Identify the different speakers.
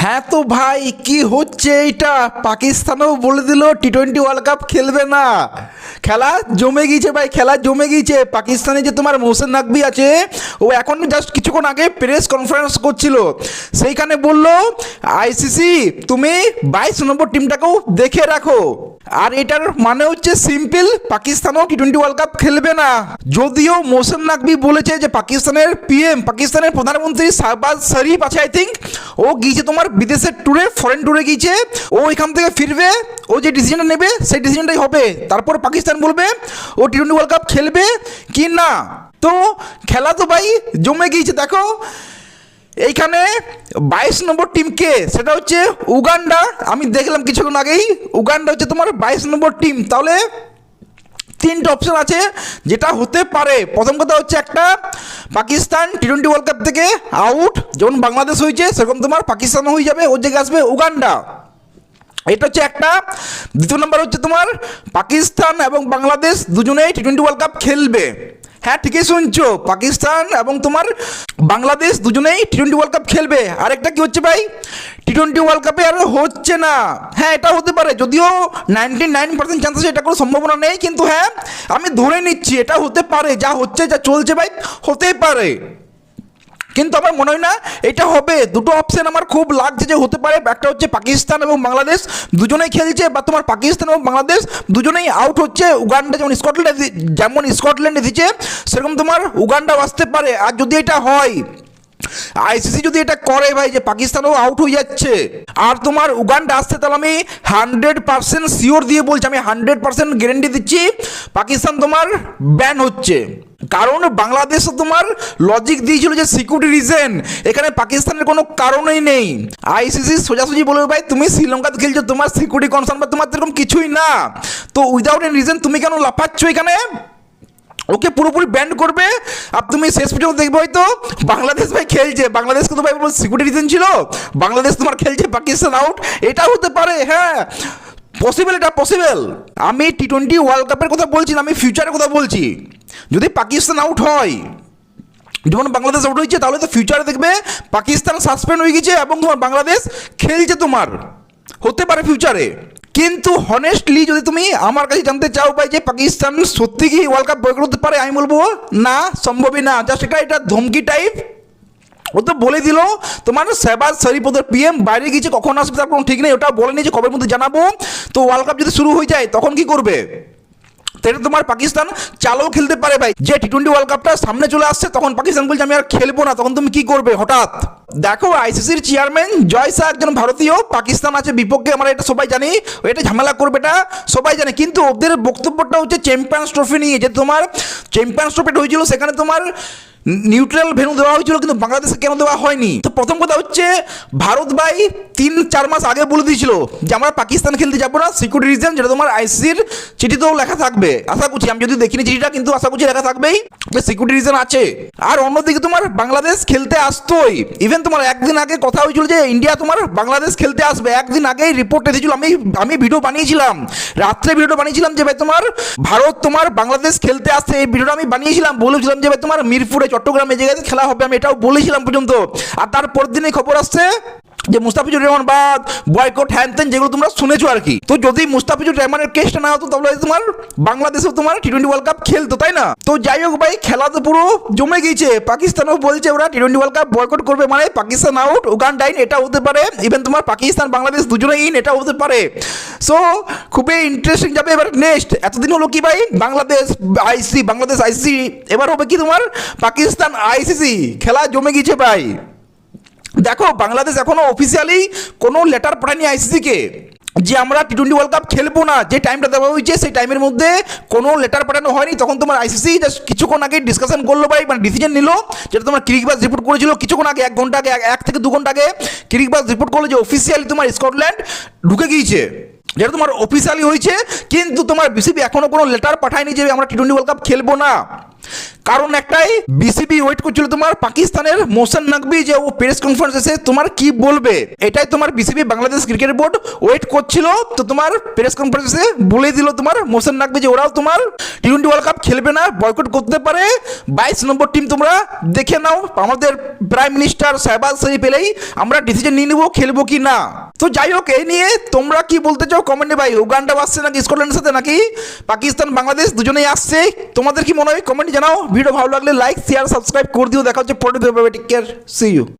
Speaker 1: হ্যাঁ তো ভাই কি হচ্ছে এইটা? পাকিস্তানও বলে দিল টি-20 ওয়ার্ল্ড কাপ খেলবে না। খেলা জমে গিয়েছে ভাই, খেলা জমে গিয়েছে। পাকিস্তানে যে তোমার মোহসেন নাকভি আছে, ও এখন জাস্ট কিছুক্ষণ আগে প্রেস কনফারেন্স করছিল, সেইখানে বলল আইসিসি তুমি 22 নম্বর টিমটাকেও দেখে রাখো। আর এটার মানে হচ্ছে সিম্পল, পাকিস্তানও টি-20 ওয়ার্ল্ড কাপ খেলবে না। যদিও মোহসেন নাকভি বলেছে যে পাকিস্তানের পিএম, পাকিস্তানের প্রধানমন্ত্রী শাহবাজ শরীফ আছে আই থিঙ্ক, ও গিয়েছে তোমার বিদেশের ট্যুরে, ফরেন ট্যুরে গিয়েছে। ও এখান থেকে ফিরবে, ও যে ডিসিশনটা নেবে সেই ডিসিশনটাই হবে। তারপর পাকিস্তান বলবে ও টি-20 ওয়ার্ল্ড কাপ খেলবে কি না। তো খেলা তো ভাই জমে গিয়েছে। দেখো এইখানে 22 নম্বর টিম কে, সেটা হচ্ছে উগান্ডা। আমি দেখলাম কিছুক্ষণ আগেই, উগান্ডা হচ্ছে তোমার 22 নম্বর টিম। তাহলে তিনটে অপশন আছে যেটা হতে পারে। প্রথম কথা হচ্ছে একটা, পাকিস্তান টি-20 ওয়ার্ল্ড কাপ থেকে আউট, যেমন বাংলাদেশ হয়েছে সেরকম তোমার পাকিস্তানও হয়ে যাবে, ওর জায়গায় আসবে উগান্ডা। এটা হচ্ছে একটা। দ্বিতীয় নম্বর হচ্ছে তোমার পাকিস্তান এবং বাংলাদেশ দুজনেই টি-20 ওয়ার্ল্ড কাপ খেলবে। হ্যাঁ ঠিকই শুনছো, পাকিস্তান এবং তোমার বাংলাদেশ দুজনেই টি-20 ওয়ার্ল্ড কাপ খেলবে। আরেকটা কি হচ্ছে ভাই, টি-20 ওয়ার্ল্ড কাপে আর হচ্ছে না। হ্যাঁ এটা হতে পারে, যদিও 99% চান্স আছে, এটা কোনো সম্ভাবনা নেই, কিন্তু হ্যাঁ আমি ধরে নিচ্ছি এটা হতে পারে। যা হচ্ছে যা চলছে ভাই হতেই পারে, কিন্তু আমার মনে হয় না এটা হবে। দুটো অপশন আমার খুব লাগছে যে হতে পারে। একটা হচ্ছে পাকিস্তান এবং বাংলাদেশ দুজনেই খেলছে, বা তোমার পাকিস্তান এবং বাংলাদেশ দুজনেই আউট হচ্ছে। উগান্ডা যেমন স্কটল্যান্ডে দিচ্ছে, সেরকম তোমার উগান্ডাও আসতে পারে। আর যদি এটা হয়, আইসিসি যদি এটা করে ভাই যে পাকিস্তানও আউট হয়ে যাচ্ছে আর তোমার উগান্ডা আসছে, তাহলে আমি 100% শিওর দিয়ে বলছি, আমি 100% গ্যারেন্টি দিচ্ছি পাকিস্তান তোমার ব্যান হচ্ছে। কারণ বাংলাদেশ তোমার লজিক দিয়েছিল যে সিকিউরিটি রিজন, এখানে পাকিস্তানের কোনো কারণই নেই। আইসিসি সোজাসুজি বলবে ভাই তুমি শ্রীলঙ্কাতে খেলছো, তোমার সিকিউরিটি কনসার্ন বা তোমার এরকম কিছুই না, তো উইদাউট এনি রিজন তুমি কেন লাফাচ্ছ এখানে, ওকে পুরোপুরি ব্যান্ড করবে। আর তুমি শেষ পর্যন্ত দেখবে হয়তো বাংলাদেশ ভাই খেলছে, বাংলাদেশকে তো ভাই সিকিউরিটি রিজন ছিল, বাংলাদেশ তোমার খেলছে, পাকিস্তান আউট। এটা হতে পারে, হ্যাঁ পসিবল, এটা পসিবল। আমি টি-20 ওয়ার্ল্ড কাপের কথা বলছি না, আমি ফিউচারের কথা বলছি। যদি পাকিস্তান আউট হয়, যেমন বাংলাদেশ আউট হয়েছে, তাহলে তো ফিউচারে দেখবে পাকিস্তান সাসপেন্ড হয়ে গেছে এবং তোমার বাংলাদেশ খেলছে, তোমার হতে পারে ফিউচারে। কিন্তু হনেস্টলি যদি তুমি আমার কাছে জানতে চাও ভাই যে পাকিস্তান সত্যি কি ওয়ার্ল্ড কাপ বয়কট করতে পারে, আমি বলবো না, সম্ভবই না। জাস্ট এটা ধমকি টাইপ। ও তো বলে দিল তোমার শাহবাজ শরীফ ওদের পিএম বাইরে গিয়েছে, কখন আসবে তার কোনো ঠিক নেই, ওটা বলেনি যে কবের মধ্যে জানাবো। তো ওয়ার্ল্ড কাপ যদি শুরু হয়ে যায় তখন কি করবে? তাহলে তোমার পাকিস্তান চালও খেলতে পারে ভাই, যে টি-20 ওয়ার্ল্ড কাপটা সামনে চলে আসছে, তখন পাকিস্তান বলছে আমি আর খেলবো না, তখন তুমি কি করবে হঠাৎ? দেখো আইসিসির চেয়ারম্যান জয় শাহ একজন ভারতীয়, পাকিস্তান আছে বিপক্ষে, আমরা এটা সবাই জানি, এটা ঝামেলা করবে এটা সবাই জানে। কিন্তু ওদের বক্তব্যটা হচ্ছে চ্যাম্পিয়ন্স ট্রফি নিয়ে, যে তোমার চ্যাম্পিয়ন্স ট্রফি হয়েছিল সেখানে তোমার নিউট্রাল ভেন্যু দেওয়া হয়েছিল, কিন্তু বাংলাদেশে কেন দেওয়া হয়নি? তো প্রথম কথা হচ্ছে ভারত ভাই 3-4 মাস আগে বলে দিয়েছিল যে আমরা পাকিস্তান খেলতে যাবো না, সিকিউরিটি রিজন, যেটা তোমার আইসিসির চিঠিতেও লেখা থাকবে আশা করছি। আমি যদি দেখিনি চিঠিটা, কিন্তু আশা করছি লেখা থাকবেই যে সিকিউরিটি রিজন আছে। আর অন্যদিকে তোমার বাংলাদেশ খেলতে আসতোই, ইভেন তোমার একদিন আগে কথা হয়েছিল যে ইন্ডিয়া তোমার বাংলাদেশ খেলতে আসবে, একদিন আগেই রিপোর্ট এসেছিল। আমি ভিডিও বানিয়েছিলাম, রাত্রে ভিডিওটা বানিয়েছিলাম যে ভাই তোমার ভারত তোমার বাংলাদেশ খেলতে আসছে, এই ভিডিওটা আমি বানিয়েছিলাম, বলেছিলাম যে ভাই তোমার মিরপুরে চট্টগ্রামে জায়গাতে খেলা হবে, আমি এটাও বলেছিলাম পর্যন্ত। আর তারপর দিনে খবর আসছে যে মুস্তাফিজুর রহমান বাদ, বয়কট, হ্যান ত্যান, যেগুলো তোমরা শুনেছো আর কি। তো যদি মুস্তাফিজুর রহমানের কেসটা না হতো, তাহলে তোমার বাংলাদেশেও তোমার টি-20 ওয়ার্ল্ড কাপ খেলতো, তাই না? তো যাই হোক ভাই, খেলা তো পুরো জমে গিয়েছে। পাকিস্তানও বলছে ওরা টি-20 ওয়ার্ল্ড কাপ বয়কট করবে, মানে পাকিস্তান আউট, উগান্ডা ইন, এটা হতে পারে। ইভেন তোমার পাকিস্তান বাংলাদেশ দুজনে ইন, এটা হতে পারে। সো খুবই ইন্টারেস্টিং যাবে এবার নেক্সট। এতদিন হলো কি ভাই বাংলাদেশ আইসিসি, এবার হবে কি তোমার পাকিস্তান আইসিসি। খেলা জমে গিয়েছে ভাই। দেখো বাংলাদেশ এখনো অফিসিয়ালি কোনো লেটার পাঠায়নি আইসিসিকে যে আমরা টি-20 ওয়ার্ল্ড কাপ খেলবো না। যে টাইমটা দেওয়া হয়েছে সেই টাইমের মধ্যে কোনো লেটার পাঠানো হয়নি। তখন তোমার আইসিসি জাস্ট কিছুক্ষণ আগে ডিসকাশন করলো ভাই, মানে ডিসিশন নিল, যেটা তোমার ক্রিকবাজ রিপোর্ট করেছিল কিছুক্ষণ আগে, 1 ঘন্টা আগে, 1 থেকে 2 ঘন্টা আগে ক্রিকবাজ রিপোর্ট করলো যে অফিসিয়ালি তোমার স্কটল্যান্ড ঢুকে গিয়েছে, যেটা তোমার অফিসিয়ালি হয়েছে। কিন্তু তোমার বিসিবি এখনো কোনো লেটার পাঠায়নি যে আমরা টি-20 ওয়ার্ল্ড কাপ খেলবো না। কারণ একটাই, বিসিবি ওয়েট করছিল তোমার পাকিস্তানের মোহসেন নাকভি যে ও প্রেস কনফারেন্স এসে তোমার কি বলবে, এটাই তোমার BCB Bangladesh cricket board wait করছিল। তো তোমার প্রেস কনফারেন্সে বলে দিল তোমার মোহসেন নাকভি যে ওরাও তোমার টি-20 ওয়ার্ল্ড কাপ খেলবে না, বয়কট করতে পারে। 22 নম্বর টিম তোমরা দেখে নাও, আমাদের প্রাইম মিনিস্টার শাহবাজ শরীফ এলেই আমরা ডিসিশন নিয়ে নেবো খেলবো কি না। তো যাই হোক, এই নিয়ে তোমরা কি বলতে চাও কমেন্টে ভাই, উগান্ডা আসছে নাকি স্কটল্যান্ডের সাথে, নাকি পাকিস্তান বাংলাদেশ দুজনেই আসছে? তোমাদের কি মনে হয় কমেন্টে জানাও। ভিডিও ভালো লাগলে লাইক শেয়ার সাবস্ক্রাইব করে দিও। দেখা হচ্ছে পরের video. Take care, see you.